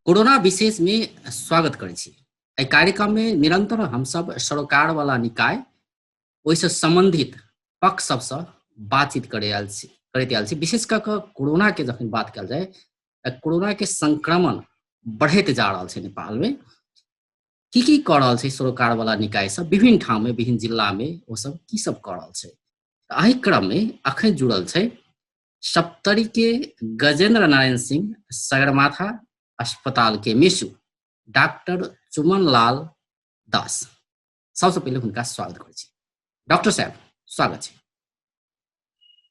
Corona विशेष में स्वागत करै छी। एहि कार्यक्रम में निरंतर हम सब सरोकार वाला निकाय ओहिसँ संबंधित पक्ष सबसँ बातचीत करैत आयल छी। विशेष कऽ कऽ कोरोना के जखन बात कयल जाय कोरोना के संक्रमण बढ़ैत जा रहल छै नेपाल में। की कऽ रहल छै सरोकार वाला निकाय सब विभिन्न ठाम में विभिन्न जिला में ओ सब की सब कऽ रहल छै। एहि क्रम में अखन जुड़ल छै सप्तरी के गजेंद्र नारायण सिंह सगरमाथा अस्पताल के मिशु डॉक्टर चुमन लाल दास। सबसे पहले हुनका स्वागत करै छी। डॉक्टर साहब स्वागत छै।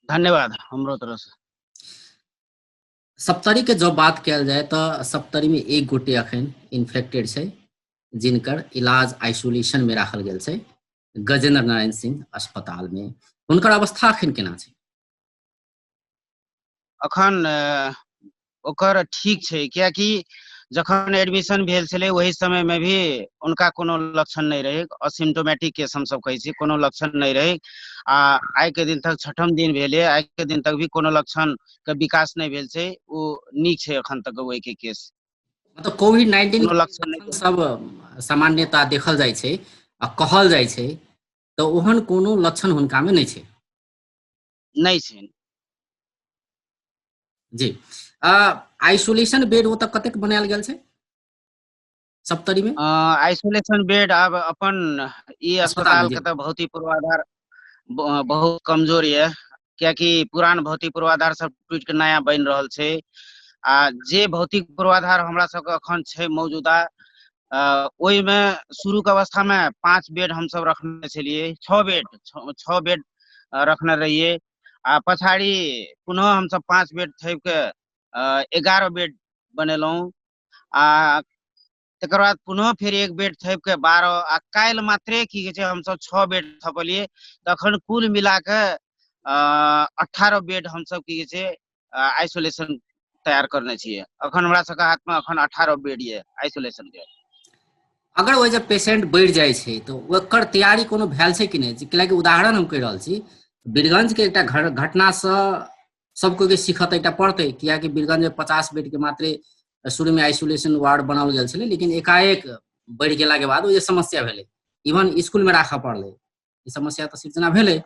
धन्यवाद हमरो तरफ से। सप्तरी के जब बात कयल जाय तो सप्तरी में एक गोटे अखन इन्फेक्टेड छै जिनकर इलाज आइसोलेशन में राखल गेल छै गजेंद्र नारायण सिंह अस्पताल में। हुनकर अवस्था अखन केना छै? अखन ओकर ठीक छै, कियाकि जखन एडमिशन भेल छलै वही समय में भी उनका कोनो लक्षण नहीं रहे, असिम्टोमेटिक केस हम सब कहै छी, कोनो लक्षण नहीं रहे। आइ के दिन तक छठम दिन भेले, आइ के दिन तक भी कोनो लक्षण के विकास नहीं भेल छै। वो नीक छै अखन तक वही के केस। मतलब कोविड-19 कोनो के लक्षण लक्षण नहीं सब सामान्यता देखल जाइ छै आ कहल जाइ छै तो ओहन कोनो लक्षण हुनका में नहीं छै। नहीं छै। जी आइसोलेशन बेड ओतऽ कतेक बनायल गेल छै सप्तरी में? आइसोलेशन बेड अब अपन ई अस्पताल में अस्पताल जी के तो भौतिक पूर्वाधार बहुत कमजोर ये, कियाकि पुरान भौतिक पूर्वाधार सब टूट के नया बन रहल छै। जे भौतिक पूर्वाधार हमरा सबके अखन छै मौजूदा, ओहि में शुरू के अवस्था में 5 बेड हम सब रखने छलिए, 6 बेड रखने रहिए। पछाड़ी पुनः हम सब 5 बेड थप के 11 बेड बनेलहुँ। तकर बाद पुनः फिर एक बेड थप के 12 आ काल्हि मात्रे की कहै छै हम सब 6 बेड थपलिए। तखन कुल मिला के 18 बेड हम सब की कहै छै आइसोलेशन तैयार करने छियै। अखन हमरा सबके हाथ में अखन 18 बेड ये आइसोलेशन के। अगर वो जब पेशेंट बढ़ि जाइ छै तो ओकर तैयारी कोनो भेल छै कि नहीं? कैलाकि उदाहरण हम कहि रहल छी, बीरगंज के एकटा घटना से सब कोई के सीखत एकटा पड़तै, कियाकि बीरगंज में 50 बेड के मात्रे शुरू में आइसोलेशन वार्ड बनाओल गेल छलै, लेकिन एकाएक बढ़ि गेला के बाद ओ जे समस्या भेलै, इवन स्कूल में राखऽ पड़लै, ई समस्या तो सिर्जना भेलै।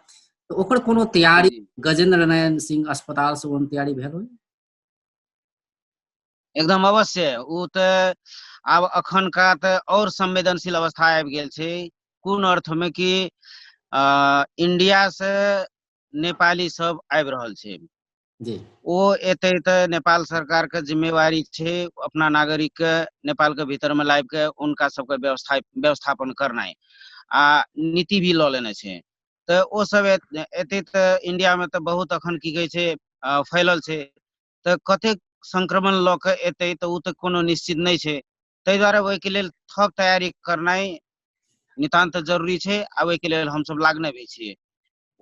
तो ओकर कोनो तैयारी जी गजेंद्र नारायण सिंह अस्पताल से कोनो तैयारी भेल होय? एकदम अवश्य। वो तो अब अखन का तो और संवेदनशील अवस्था आबि गेल छै। कोन अर्थ में कि इंडिया से नेपाली सब आबि रहल छै। जी ओ एते तो नेपाल सरकार के जिम्मेवारी छै अपना नागरिक के नेपाल के भीतर में लाइब के उनका सबके व्यवस्थापन करनाइ आ नीति भी लऽ लेने छै। तो ओ सब एते तो इंडिया में तो बहुत अखन की कहै छै फैलल छै। तो कतेक संक्रमण लऽ के एतै तो उ तो कोनो निश्चित नहीं छै। ताहि दुआरे ओहि के लेल थप तैयारी करनाइ नितांत जरूरी छै आ ओहि के लेल हम सब लागने भी छियै।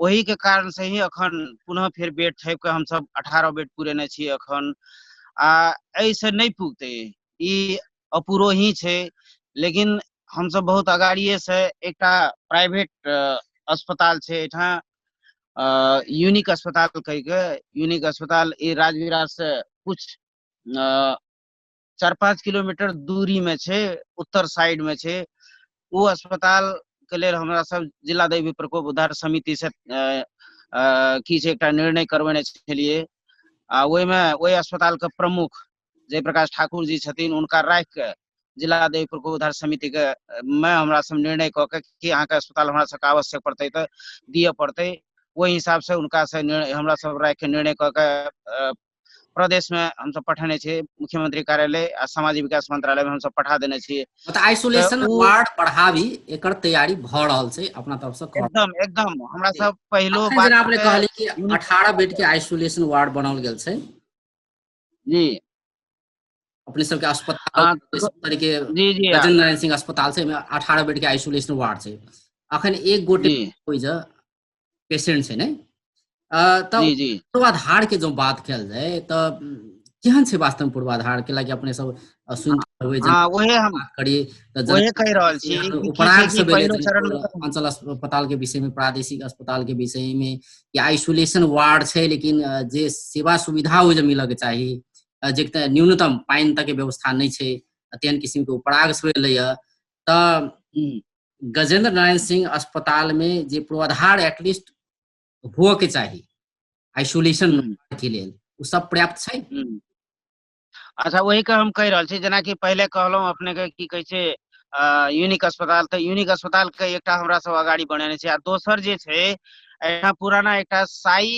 वही के कारण से ही अखन पुनः फिर बेड थप के हम सब 18 बेड पुरेने छी अखन। ऐसे नहीं पुगते, ई अपूरो ही छै। लेकिन हम सब बहुत अगाड़िए से एकटा प्राइवेट अस्पताल छै एठां, यूनिक अस्पताल कहि के, यूनिक अस्पताल ई राजविराज से कुछ 4-5 किलोमीटर दूरी में छै, उत्तर साइड में छै। वो अस्पताल के लेल हमरा सब जिला दैवी प्रकोप उद्धार समिति से की छै एकटा निर्णय करबेने छलिए। ओहि में ओहि अस्पताल के प्रमुख जयप्रकाश ठाकुर जी छथिन, उनका राखि के जिला दैवी प्रकोप उद्धार समिति के में हमरा सब निर्णय कऽ के कि अहाँ के अस्पताल हमरा सबके आवश्यक पड़तै तो दिए पड़तै। ओहि हिसाब से उनका से हमरा सब राखि के निर्णय कऽ के प्रदेश में हम सब पठेने छियै, मुख्यमंत्री कार्यालय आ सामाजिक विकास मंत्रालय में हम सब पठा देने छियै। मतलब आइसोलेशन वार्ड बढ़ावी एकर तैयारी भऽ रहल छै अपना तरफ से। एकदम एकदम हमरा सब पहिलो अखन बात जेना अपने के कहली कि 18 बेड के आइसोलेशन वार्ड बनाओल गेल छै जी अपने सबके अस्पताल तरीके जी जी गजेंद्र नारायण सिंह अस्पताल छै, 18 बेड के आइसोलेशन वार्ड छै। अखन एक गोटे जी कोई जे पेशेंट छै नहीं, तो जी जी पूर्वाधार के जो बात कयल जाय तो केहन छै वास्तव में पूर्वाधार? कैलाकि अपने सब सुनते हुए हाँ वही हम बात करी तो वही कहि रहल छी कि की छै उपराग कि सब एलै पहिलो चरण में अंचल अस्पताल के विषय में, प्रादेशिक अस्पताल के विषय में, या आइसोलेशन वार्ड छै लेकिन जे सेवा सुविधा हो जे मिलऽ के चाही जे न्यूनतम पानि तक के व्यवस्था नहीं छै, तेहन किस्म के पराग छोड़लैया। तऽ गजेंद्र नारायण सिंह अस्पताल में जे पूर्वाधार एटलीस्ट हुअ के चाही आइसोलेशन के लेल, उ सब पर्याप्त छै? अच्छा, वही के हम कह रहल छी, जेना कि पहले कहलहुँ अपने के की कहै छै यूनिक अस्पताल, तऽ यूनिक अस्पताल के एकटा हमरा सब अगाड़ी बनेने छै, आ दोसर जे छै एहिठाम पुराना एकटा साई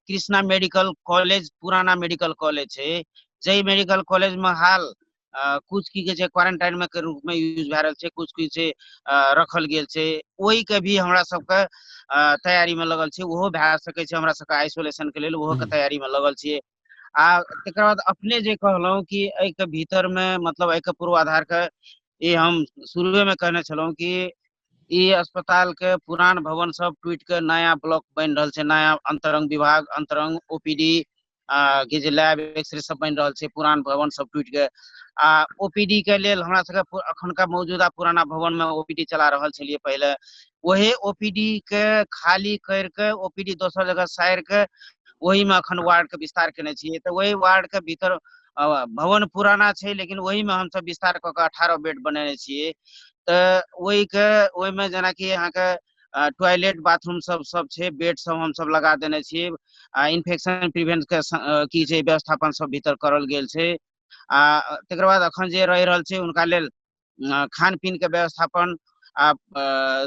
कृष्णा मेडिकल कॉलेज, पुराना मेडिकल कॉलेज छै, जै मेडिकल कॉलेज में हाल कुछ की कहै छै क्वारंटाइन में के रूप में यूज भए रहल छै, कुछ की छै रखल गेल छै, ओहि के भी हमरा सबके तैयारी में लगल छै, ओहो भए सकै छै हमरा सबके आइसोलेशन के लेल, ओहो के तैयारी में लगल छियै। आ तकर बाद अपने जे कहलहुँ कि एहि के भीतर में मतलब एहि के पूर्वाधार के, ई हम शुरुए में कहने छलहुँ कि ई अस्पताल के पुरान भवन सब टूट के नया ब्लॉक बन रहल छै, नया अंतरंग विभाग, अंतरंग ओपीडी के जे लैब एक्सरे सब बन रहल छै, पुरान भवन सब टूट के। आ ओपीडी के लेल हमरा सबके अखनका मौजूदा पुराना भवन में ओपीडी चला रहल छलिए पहले, वही ओपीडी के खाली करके ओपीडी दोसर जगह साइर के वही में अखन वार्ड के विस्तार केने छियै। तऽ वही वार्ड के भीतर भवन पुराना छै, लेकिन वही में हम सब विस्तार क के 18 बेड बनेने छियै। तऽ वही के ओहि में जेना कि अहाँ के टॉयलेट बाथरूम सब छै, बेड सब हम सब लगा देने छियै, इन्फेक्शन प्रिवेंट के की छै व्यवस्थापन सब भीतर करल गेल छै। आ तकर बाद अखन जे रहि रहल छै हुनका लेल खान पीन के व्यवस्थापन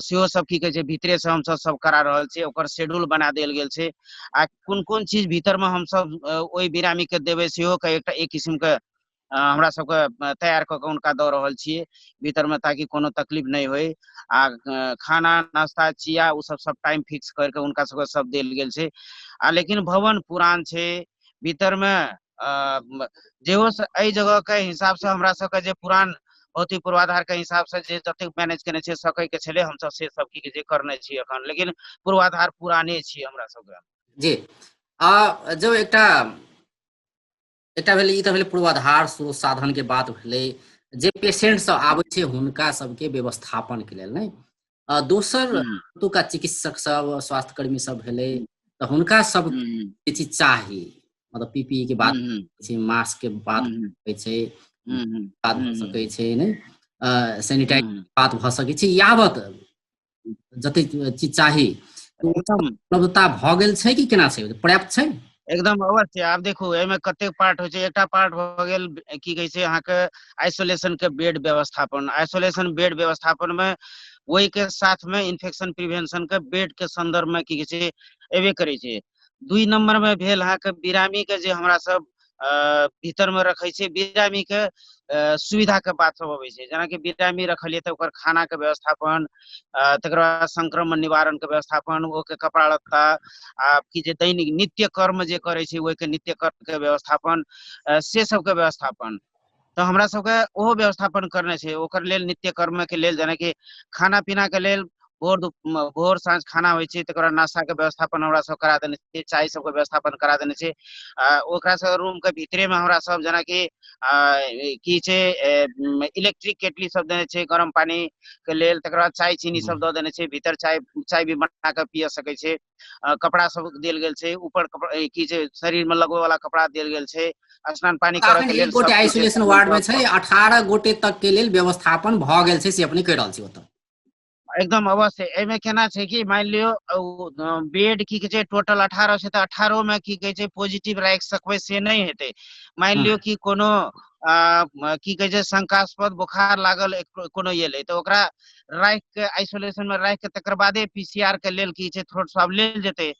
सेहो सब की कहै छै भीतरे से हम सब करा रहल छियै, ओकर शेड्यूल बना देल गेल छै। आ कोन कोन चीज भीतर में हम सब ओहि बिरामी के देबै सेहो के एकटा एक किस्म के हमरा सबके तैयार कऽ के हुनका दऽ रहल छियै भीतर में, ताकि कोनो तकलीफ नहीं होय। आ खाना नाश्ता चिया उ सब टाइम फिक्स करके हुनका सबके सब देल गेल छै। आ लेकिन भवन पुरान छै, भीतर में जेहो एहि जगह के हिसाब से हमरा सबके जे पुरान भौतिक पूर्वाधार के हिसाब से जे जतेक मैनेज केने छै सकै के छलै, हम सब से सब की जे करने छी अखन, लेकिन पूर्वाधार पुराने छी हमरा सबके। जी, जो एकटा एकटा भेलै, ई तऽ भेलै पूर्वाधार स्रोत साधन के बात भेलै, जे पेशेंट सब आबै छै हुनका सबके व्यवस्थापन के लेल नहीं। दोसर ओतुका चिकित्सक सब, स्वास्थ्य कर्मी सब भेलै, तऽ हुनका सब जे चीज चाही, मतलब पीपीई के बात छै, मास्क के बात होइ छै, बात भऽ सकै छै नहीं, सैनिटाइजर बात भऽ सकै छै, यावत जते चीज चाही एकदम उपलब्धता भऽ गेल छै कि केना छै, पर्याप्त छै? एकदम अवश्य। आब देखू एहिमे कतेक पार्ट होइ छै, एकटा पार्ट भऽ गेल की कहै छै अहाँके आइसोलेशन के बेड व्यवस्थापन। आइसोलेशन बेड व्यवस्थापन में वही के साथ में इन्फेक्शन प्रिवेंशन के बेड के संदर्भ में की कहै छै एबे करै छै। 2 नंबर में भेल अहाँके बिरामी के जे हमरा सब भीतर में रखै छै, बिरामी के सुविधा के बात सब अबै छै, जेना कि बिरामी रखलियै तऽ ओकर खाना के व्यवस्थापन, तकर बाद संक्रमण निवारण के व्यवस्थापन, ओके कपड़ा लत्ता, आ की जे दैनिक नित्य कर्म जे करे छै ओहि के नित्य कर्म के व्यवस्थापन, से सब के व्यवस्थापन तऽ हमरा सबके ओहो व्यवस्थापन करने छै। ओकर लेल नित्य कर्म के लेल जेना कि खाना पीना के लेल भोर साँझ खाना होइ छै, तकर बाद नाश्ता के व्यवस्थापन हमरा सब करा देने छै, चाय सबके व्यवस्थापन करा देने छै। ओकरा सब रूम के भीतरे में हमरा सब जेना कि की छै इलेक्ट्रिक केटली सब देने छै गरम पानी के लेल, तकर बाद चाय चीनी सब दऽ देने छै भीतर, चाय भी बना के पिय सकै छै। कपड़ा सब देल गेल छै, ऊपर की छै शरीर में लगबे वाला कपड़ा देल गेल छै, स्नान पानी करऽ अखन के एक लेल गोटे सब की आइसोलेशन वार्ड में छै, 18 गोटे तक के लेल व्यवस्थापन भऽ गेल छै, से अपने कहि रहल छी ओतऽ? एकदम अवश्य। एहिमे केना छै कि मान लियो बेड की कहै छै टोटल 18 छै, तऽ 18 में की कहै छै पॉजिटिव राखि सकबै से नहीं हेतै। मान लियो कि कोनो की कहै छै शंकास्पद बोखार लागल कोनो एलै तऽ ओकरा राखि के आइसोलेशन में राखि के तकर बादे पीसीआर के लेल की छै थ्रोट स्वाब लेल जेतै।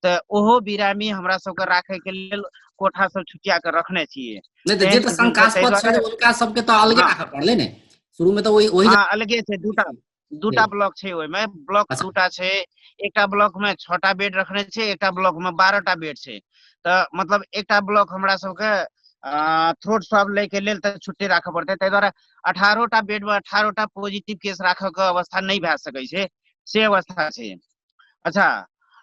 तऽ ओहो बिरामी हमरा सबके राखे के लेल कोठा सब छुटिया के रखने छियै। नहीं तो जे तेहन तो किस्म के ताहि शंकास्पद छै दुआरे उनका सबके तो अलगे हाँ राखऽ पड़लै ने, शुरू में तो वही हाँ अलगे छै, दूटा ब्लॉक छै ओहिमे, ब्लॉक अच्छा। दूटा छै। एकटा ब्लॉक में 6टा बेड रखने छै, एकटा ब्लॉक में 12टा बेड छै। तऽ मतलब एकटा ब्लॉक हमरा सबके थ्रोट स्वाब लै के लेल तऽ छुट्टी राखऽ पड़तै, ताहि दुआरे 18टा बेड में 18टा पॉजिटिव केस राखऽ के अवस्था नहीं भए सकै छै, से अवस्था छै। अच्छा,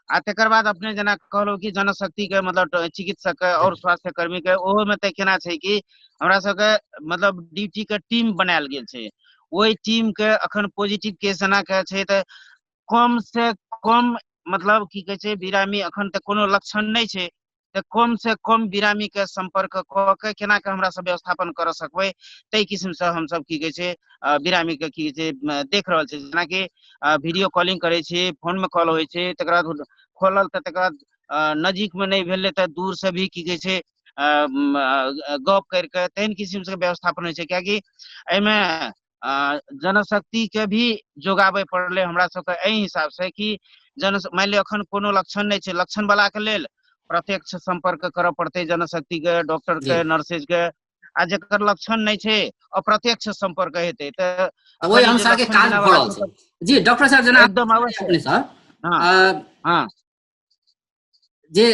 आ तकर बाद अपने जेना कहलहुँ कि जनशक्ति के मतलब चिकित्सक के और स्वास्थ्य कर्मी के, ओहो में तऽ केना छै कि हमरा सबके मतलब ड्यूटी के टीम बनायल गेल छै। ओहि टीम के अखन पॉजिटिव केस जेना के छै तऽ कम से कम मतलब की कहै छै बिरामी अखन तक कोनो लक्षण नहीं छै, तऽ कम से कम बिरामी के संपर्क कऽ के केना के हमरा सब व्यवस्थापन कर सकबै, ताहि किस्म से हम सब की कहै छै बिरामी के की कहै छै देख रहल छै। जेनाकि वीडियो कॉलिंग करै छी, फोन में कॉल होइ छै, तकर बाद खोलल तऽ तकर बाद नजीक में नहीं भेलै तऽ दूर से भी की कहै छै गप करके तेहन किस्म से व्यवस्थापन होइ छै। कियाकि एहिमे जनशक्ति के भी जोगाबे पड़ले हमरा सबके एहि हिसाब से कि मान लिअ अखन कोनो लक्षण नहीं छै, लक्षण वाला के लेल प्रत्यक्ष संपर्क करऽ पड़तै जनशक्ति के, डॉक्टर जी। के, नर्सेज के। आ जेकर लक्षण नहीं छै अप्रत्यक्ष संपर्क हेतै तऽ तऽ ओहि अखन ई जे अनुसार के लक्षण काज बिना भऽ वाला रहल छै। सब जी डॉक्टर साहब, जेना एकदम अवश्य। अपने सर हाँ अ, हाँ जे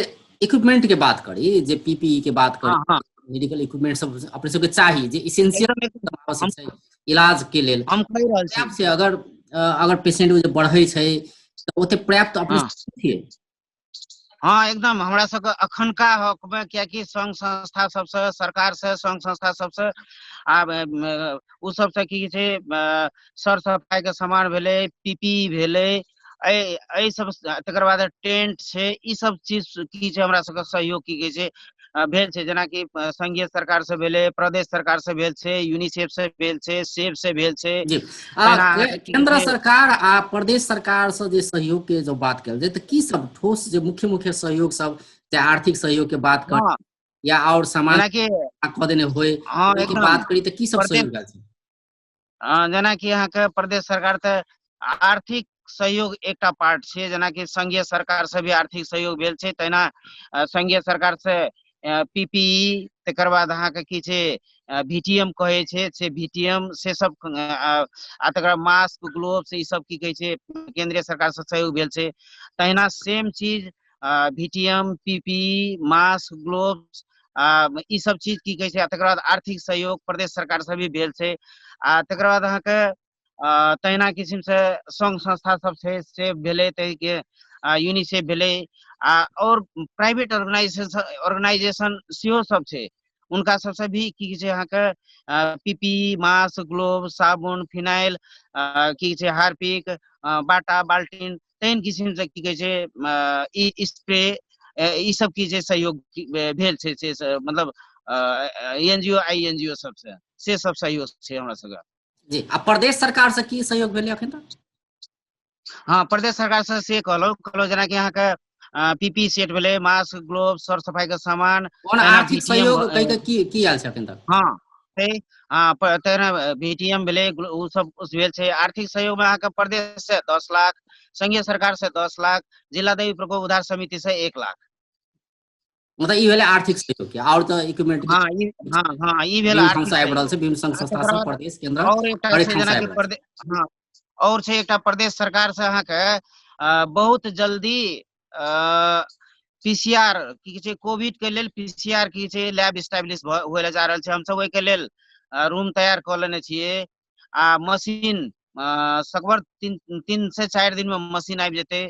इक्विपमेंट के बात करी, जे पीपीई के बात करी, हाँ हाँ मेडिकल इक्विपमेंट सब अपने सबके चाही, जे इसेंशियल एकदम आवश्यक हम छै इलाज के लेल, हम कहि रहल छी। पर्याप्त छै? अगर पेशेंट जे बढ़ै छै तऽ ओते पर्याप्त अपने हाँ सब छियै? हाँ एकदम हमरा सबके अखनका हक में, कियाकि संघ संस्था सबसे, सरकार से, संघ संस्था सबसे आब उ सबसे की कहै छै सर सफाई के सामान भेलै, पीपीई भेलै, एहि सब तकर बाद टेंट छै, ई सब चीज की छै हमरा सबके सहयोग की कहै छै भेल छै। जेनाकि संघीय सरकार से भेलै, प्रदेश सरकार से भेल छै, यूनिसेफ से भेल छै, सेब से भेल छै। जी। तहिना अहाँके की केंद्र कहै छै सरकार आ प्रदेश सरकार से जे सहयोग के जो बात कल जाए, तऽ की सब ठोस जे मुख्य मुख्य सहयोग सब, चाहे आर्थिक सहयोग के बात कर हाँ या और सामान जेनाकि कऽ देने होय, हाँ ओहि के एकदम बात करी तऽ की सब प्रदेश सहयोग भेल छै? जेनाकि अहाँके प्रदेश सरकार तऽ आर्थिक सहयोग एकटा पार्ट छै। जेनाकि संघीय सरकार से भी आर्थिक सहयोग भेल छै, तहिना संघीय सरकार से पीपीई, तकर बाद अहाँके की छै वीटीएम कहै छै, से वीटीएम से सब आ तकर बाद मास्क, ग्लोव्स, ई सब की कहै छै केंद्रीय सरकार से सहयोग भेल छै। तहिना सेम चीज वीटीएम, पीपीई, मास्क, ग्लोव्स ई सब चीज की कहै छै, तकर बाद आर्थिक सहयोग प्रदेश सरकार से भी भेल छै। आ तकर बाद अहाँके तहिना किस्म से संघ संस्था सब छै से भेलै, तैके यूनिसेफ भेलै, और प्राइवेट ऑर्गेनाइजेशन सेहो सब छै, उनका सबसे भी की छै अहाँके पीपीई, मास्क, ग्लोव, साबुन, फिनाइल, की छै हार्पिक, बाटा, बाल्टीन, तेहन किस्म से की कहै छै ई स्प्रे, ई सब की छै सहयोग भेल छै से मतलब एनजीओ आईएनजीओ सबसे से सब सहयोग छै हमरा सबके। जी। आ प्रदेश सरकार से की सहयोग भेलै अखन तक? हाँ प्रदेश सरकार से कहलहुँ जेनाकि अहाँके पीपी सेट भेलै, मास्क, ग्लोव, सर सफाई के सामान, कोन तहिना आर्थिक वीटीएम। सहयोग कहि के की आयल छै अखन तक? हाँ तहिना वीटीएम भेलै, उ सब उस भेल छै। आर्थिक सहयोग में अहाँके प्रदेश से 10 लाख, संघीय सरकार से 10 लाख, जिला दैवी प्रकोप उद्धार समिति से 1 लाख। मतलब ई भेलै आर्थिक सहयोग के, और तऽ इक्विपमेंट के हाँ ई भेल विभिन्न ठाम आर्थिक से आबि रहल सहयोग। छै, विभिन्न संघ संस्था तकर सब, बाद प्रदेश, केंद्र, और एकटा हरेक छै ठाम से जेनाकि आबि रहल छै। हाँ और छै एकटा प्रदेश सरकार से अहाँके बहुत जल्दी पीसीआर की कहै छै कोविड के लेल पीसीआर की छै लैब स्टैब्लिश होय ले जा रहल छै। हम सब ओहि के लेल रूम तैयार कऽ लेने छियै, आ मशीन सकबर 3 से 4 दिन में मशीन आबि जेतै।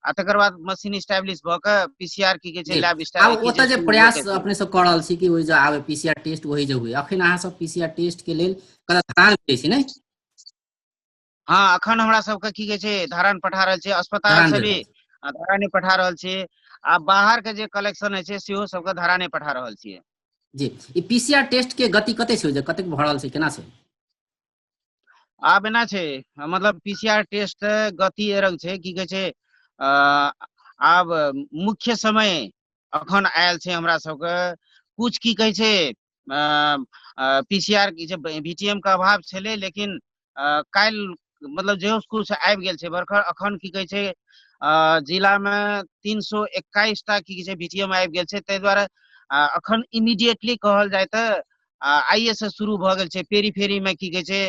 आ तकर बाद मशीन स्टैब्लिश भऽ के पीसीआर की कहै छै जी। लैब आब की ओतऽ छै जे शुरू होय प्रयास के छै। अपने सब कऽ रहल छी कि ओहि जे आबे पीसीआर टेस्ट वही जे हुए, अखन अहाँ सब पीसीआर टेस्ट के लेल कतऽ धान दै छी, नहीं? हाँ अखन हमरा सबके की कहै छै धारण पठा रहल छै, अस्पताल धरान से दे भी रहल छी? धरानी पठा रहल छी, आ बाहर के जे कलेक्शन होइ छै सेहो सबके धरानी पठा रहल छियै। जी। ई पीसीआर टेस्ट के गति कते छै, कतेक भऽ रहल छै, केना छै? आब एना छै मतलब पीसीआर टेस्ट गति एरंग छै की कहै छै आब मुख्य समय अखन आयल छै हमरा सबके। कुछ की कहै छै पीसीआर की छै वीटीएम के अभाव छलै, लेकिन काल्हि मतलब जेहो कुछ आबि गेल छै बरखर। अखन की कहै छै जिला में 321 टा की कहै छै वीटीएम आबि गेल छै, ताहि दुआरे अखन इमीडिएटली कहल जाय तऽ आइए से शुरू भऽ गेल छै पेरी फेरी में की कहै छै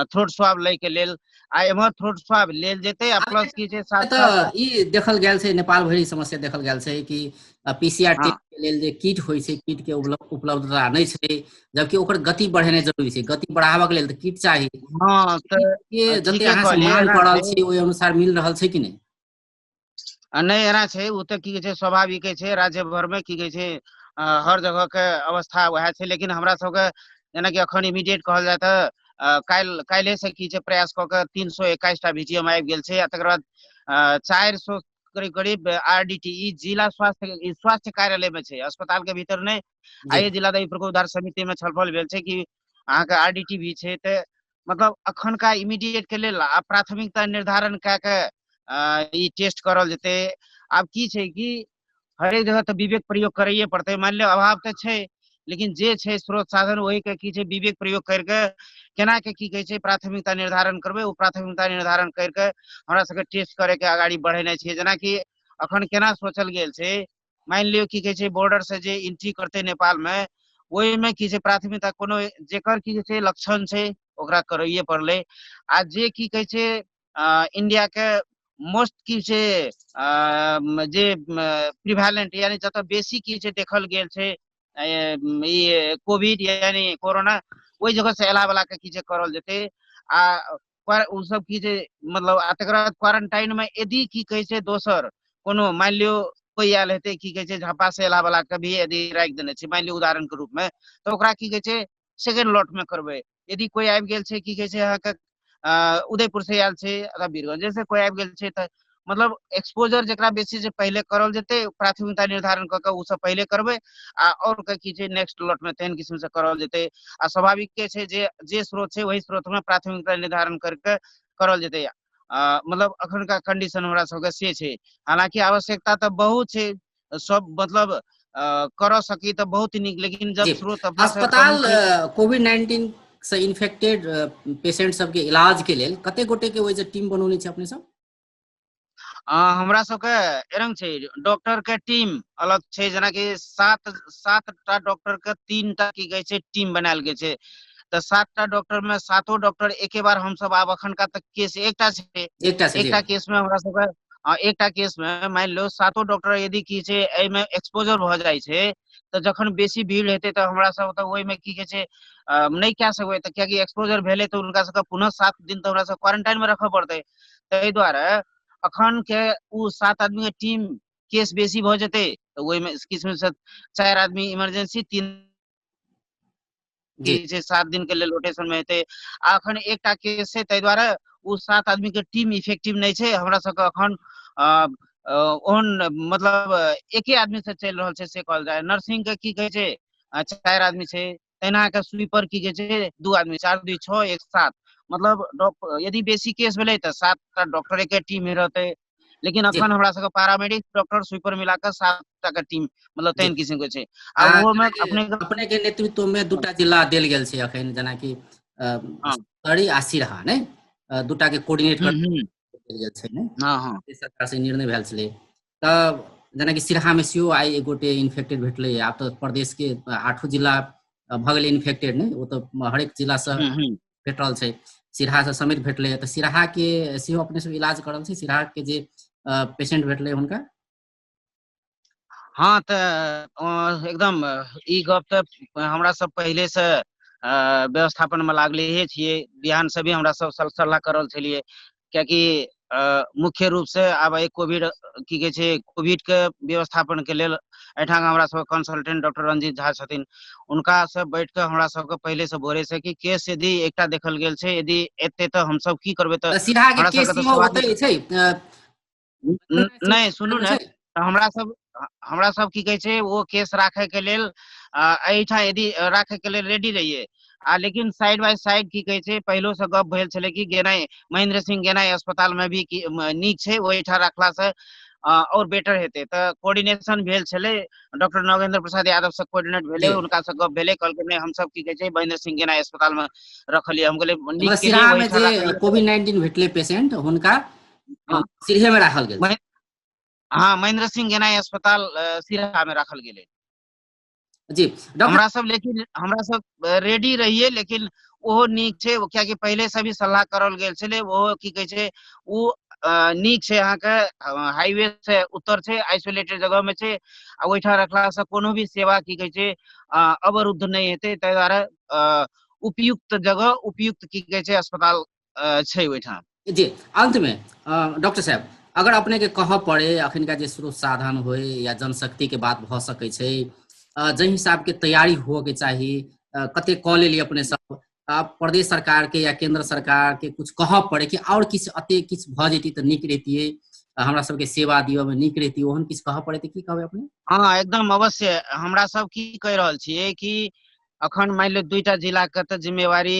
थ्रोट स्वाब लै के लेल। आ एम्हर थ्रोट स्वाब लेल जेतै आ आब प्लस की छै साथ साथ तऽ ई देखल गेल छै, नेपाल भरि समस्या देखल गेल छै कि पीसीआर हाँ टेस्ट के लेल जे किट होइ छै, किट के उपलब्धता नहि छै, जबकि ओकर गति बढ़ेनाइ जरूरी छै। गति बढ़ाबऽ के लेल तऽ किट चाही। हाँ किट तऽ के जते ठीके अहाँ सब कहलियै मांग एना कऽ रहल छै। छी ओहि अनुसार मिल रहल छै कि नहीं? नहीं एना छै, ओ तऽ की कहै छै स्वाभाविक छै, राज्य भर में की कहै छै हर जगह के अवस्था वएह छै। लेकिन हमरा सबके जेनाकि अखन इमीडिएट कहल जाय तऽ काल्हि से की छै प्रयास कऽ के 321 टा वीटीएम आबि गेल छै। आ तकर बाद 400 करीब करीब RDT जिला स्वास्थ्य कार्यालय में छै, अस्पताल के भीतर नहीं। जी आइए जिलाधिकारी प्रकोपधार समिति में छलफल भेल छै कि अहाँ के RDT भी छै, तो मतलब अखन का इमीडिएट के लेल आ प्राथमिकता निर्धारण कए के ई टेस्ट करल जेतै। आब की छै कि हरेक जगह तो विवेक प्रयोग करैये पड़तै, मान लियो अभाव तो छै, लेकिन जे छै स्रोत साधन वही के की छै विवेक प्रयोग करके केना के की कहै छै प्राथमिकता निर्धारण करबै, ओ प्राथमिकता निर्धारण करके हमरा सबके टेस्ट करे के आगाड़ी बढ़ेनाइ छै। जेना कि अखन केना सोचल गेल छै, मान लियो की कहै छै बॉर्डर से जे एंट्री करते नेपाल में, ओहि में की छै प्राथमिकता कोनो जेकर की छै लक्षण छै ओकरा करैये पड़लै। आ जे की कहै छै इंडिया के मोस्ट की छै जे प्रिवेलेंट यानी जतऽ बेसी की छै देखल गेल छै ई कोविड यानी कोरोना, ओहि जगह से अयला वाला के की छै करल जेतै। आ पर उ सब की छै मतलब आ तकर बाद क्वारंटाइन में यदि की कहै छै दोसर कोनो मान लियो कोई आयल हेतै की कहै छै झापा से अयला वाला के भी यदि राखि देने छै मान लियो उदाहरण के रूप में, तो ओकरा की कहै छै सेकेंड लॉट में करबै। यदि कोई आबि गेल छै की कहै छै अहाँके उदयपुर से आयल छै अथवा वीरगंज से कोई आबि गेल छै, तऽ मतलब एक्सपोजर जेकरा बेसी से पहले करल जेतै, प्राथमिकता निर्धारण क के उ सब पहले करबै आ और के की छै नेक्स्ट लॉट में तेहन किस्म से करल जेतै। आ स्वाभाविक के छै जे स्रोत छै वही स्रोत में प्राथमिकता निर्धारण करके करल जेतै। मतलब अखन का कंडीशन हमरा सबके से छै। हालांकि आवश्यकता तो बहुत छै, सब मतलब कर सकी तो बहुत नीक, लेकिन जब जी स्रोत अपना से कम अस्पताल छै। कोविड-19 से इन्फेक्टेड पेशेंट सबके इलाज के लेल कते गोटे के ओइ जे टीम बनौने छै अपने सब? हमरा सबके एरंग छै डॉक्टर के टीम अलग छै, जेना कि सात टा डॉक्टर के 3 टा की कहै छै टीम बनायल गेल छै। तो 7 टा डॉक्टर में 7 डॉक्टर एके बार हम सब आब अखन का तक केस एकटा छै, एकटा से जी एकटा केस में हमरा सबके एकटा केस में मान लो 7 डॉक्टर यदि की छै एहि में एक्सपोजर भ जाइ छै, तो जखन बेसी भीड़ हेतै तो हमरा सब तो ओहि में की कहै छै नहीं कए सकबै, तो कियाकि एक्सपोजर भेलै तो उनका सबके पुनः 7 दिन तो हमरा सब क्वारंटाइन में रखऽ पड़तै। ताहि दुआरे अखन के उ 7 आदमी के टीम केस बेसी भ जेतै तो ओहि में किस्म से 4 आदमी इमरजेंसी, 3 जी की छै 7 दिन के लेल रोटेशन में हेतै। आ अखन एकटा केस छै, ताहि दुआरे उ 7 आदमी के टीम इफेक्टिव नहीं छै। हमरा सबके अखन ओहन मतलब एके आदमी से चलि रहल छै से कहल जाय। नर्सिंग के की कहै छै 4 आदमी छै, तहिना के स्वीपर की कहै छै 2 आदमी, 4 2 6 1 7 मतलब यदि बेसी केस भेलै तो 7 टा डॉक्टर के टीम ही रहतै। लेकिन जी अखन हमरा सबके पैरामेडिक डॉक्टर स्वीपर मिला के 7 टा के टीम मतलब जी तेहन किस्म के छै। आ ओहो में जेनाकि अपने अपने के नेतृत्व में दूटा जिला देल गेल छै अखन, जेनाकि हाँ सरी आ सिरहा ने दूटा के कोऑर्डिनेट कर हम्म देल गेल छै ने, हाँ हाँ सरकार से निर्णय भेल छलै। तऽ जेनाकि सिरहा में सेहो आइ एक गोटे इन्फेक्टेड भेटलै। आब तऽ प्रदेश के 8 जिला भऽ गेलै इन्फेक्टेड ने, ओ तऽ हरेक जिला से हम्म भेट रहल छै। सिरहा से समेत भेटलै, तऽ सिरहा के सेहो अपने सब इलाज कर रहल छै, सिरहा के जे पेशेंट भेटलै हुनका? हाँ तो एकदम ई गप तो हमरा सब पहले से व्यवस्थापन में लागले छियै। बिहान से भी हमरा सब सलाह करल छलियै, कियाकि मुख्य रूप से आब कोविड की कहै छै कोविड के व्यवस्थापन के लेल एहिठाम हमरा सब कंसल्टेंट डॉक्टर रंजीत झा छथिन, उनका से बैठ के हमरा सबके पहले से भोरे से कि केस यदि एकटा देखल गेल छै, यदि एते तो हम सब की करबै, तऽ सिरहा के हमरा केस सबके तो सेहो स्वाभाविक ओतै छै नहीं सुनू ने, छै? हमरा सब की कहै छै वो केस राखे के लेल एहिठाम यदि राखे के लेल रेडी रहिए। लेकिन साइड बाय साइड की कहै छै पहिलो से गप भेल छलै कि गेनाइ महेंद्र सिंह गेनाइ अस्पताल में भी नीक छै, ओहिठाम रखला से और बेटर हेतै। तऽ कोऑर्डिनेशन भेल छलै, डॉक्टर नागेंद्र प्रसाद यादव से कोऑर्डिनेट भेलै, जी उनका से गप भेलै, कहलकै नहीं हम सब की कहै छै महेंद्र सिंह गेनाइ अस्पताल में रखलिए। हम कहलिए नीक मतलब के लिए सिरहा में वही जे ठाम रखलिए। कोविड-19 भेटलै पेशेंट हुनका हाँ सिरहे में राखल गेल छै। हाँ महेंद्र सिंह गेनाइ अस्पताल सिरहा में रखल गेलै। जी डॉक्टर हमरा सब रेडी रहिए, लेकिन ओहो नीक छै कियाकि पहले से भी सलाह करल गेल छलै। ओहो की कहै छै उ नीक छै, अहाँ के हाईवे से उत्तर छै, आइसोलेटेड जगह में छै, आ ओइठा रखला से कोनो भी सेवा की कहै छै अवरुद्ध नहीं हेतै। ताहि दुआरे उपयुक्त जगह उपयुक्त की कहै छै अस्पताल छै ओइठा। जी अंत में डॉक्टर साहब अगर अपने के कहऽ पड़े अखन का जे स्रोत साधन होय या जनशक्ति के बात भऽ सकै छै, जाहि हिसाब के तैयारी हुअ के चाही, कते कऽ लेलियै अपने सब, प्रदेश सरकार के या केंद्र सरकार के कुछ कहऽ पड़े कि और किछु अते किछु भऽ जैती तऽ नीक रहितियै, हमरा सबके सेवा दियो में नीक रहिती, ओहन किछु कहऽ पड़े की कहबै अपने? हाँ एकदम अवश्य। हमरा सब की कह रहल छियै कि अखन मान लो 2टा जिला के तो जिम्मेवारी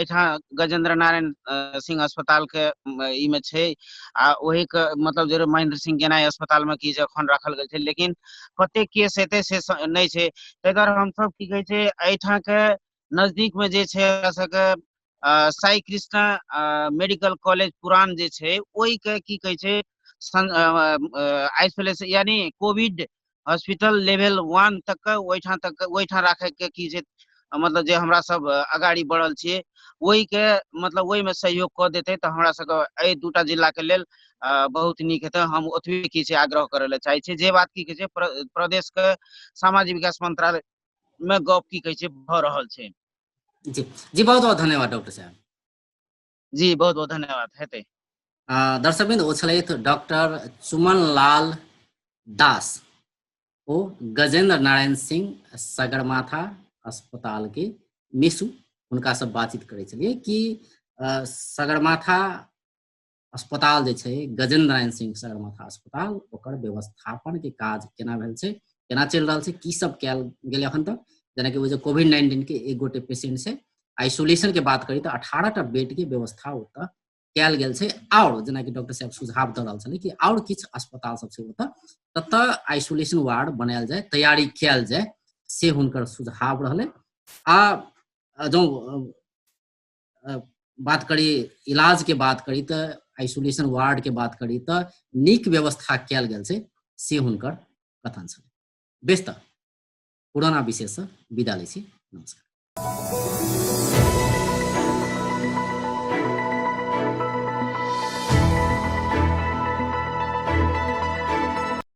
एठा गजेंद्र नारायण सिंह अस्पताल के ई में छै, आ वही के मतलब जे महेंद्र सिंह गेनाई अस्पताल में की जे अखन रखल गेल छै, लेकिन कते केस हेतै से नहीं छै। ताहि दुआरे हम सब की कहै छै एठा के नजदीक में जे छै हमरा सबके साई कृष्णा मेडिकल कॉलेज पुरान जे छै, ओहि के की कहै छै आइसोलेशन यानी कोविड हॉस्पिटल लेवल 1 तक के ओहिठाम राखे के की छै, मतलब जे हमरा सब अगाड़ी बढ़ल छियै ओहि के मतलब ओहि में सहयोग कऽ देते तऽ हमरा सबके एहि 2टा जिला के लेल बहुत नीक हेतै। हम ओतबे की छै आग्रह करे ले चाहे छी। जे बात की कहै छै प्रदेश के सामाजिक विकास मंत्रालय में गप की कहै छै भऽ रहल छै। जी जी, बहुत बहुत धन्यवाद डॉक्टर साहब। जी बहुत बहुत धन्यवाद। हेतै। दर्शकबिंद ओ छलथि डॉक्टर चुमन लाल दास, ओ गजेंद्र नारायण सिंह सगरमाथा अस्पताल के निशु, हुनका से बातचीत करे छलिए कि सगरमाथा अस्पताल जे छै गजेंद्र नारायण सिंह सगरमाथा अस्पताल, ओकर व्यवस्थापन के काज केना भेल छै, केना चलि रहल छै, की सब कयल गेलै अखन तक। जेना कि वो जो कोविड-19 के एक गोटे पेशेंट से आइसोलेशन के बात करी तो 18टा बेड के व्यवस्था ओतऽ कयल गेल छै। और जेना कि डॉक्टर साहब सुझाव दऽ रहल छलै कि और किछु अस्पताल सब छै ओतऽ, ततऽ आइसोलेशन वार्ड बनायल जाय, तैयारी कयल जाय, से हुनकर सुझाव रहलै। आ जो बात करी इलाज के बात करी तो आइसोलेशन वार्ड के बात करी तो नीक व्यवस्था कयल गेल छै, से हुनकर कथन छलै। बेस तऽ पुराना विषय से विदा लै छी। नमस्कार।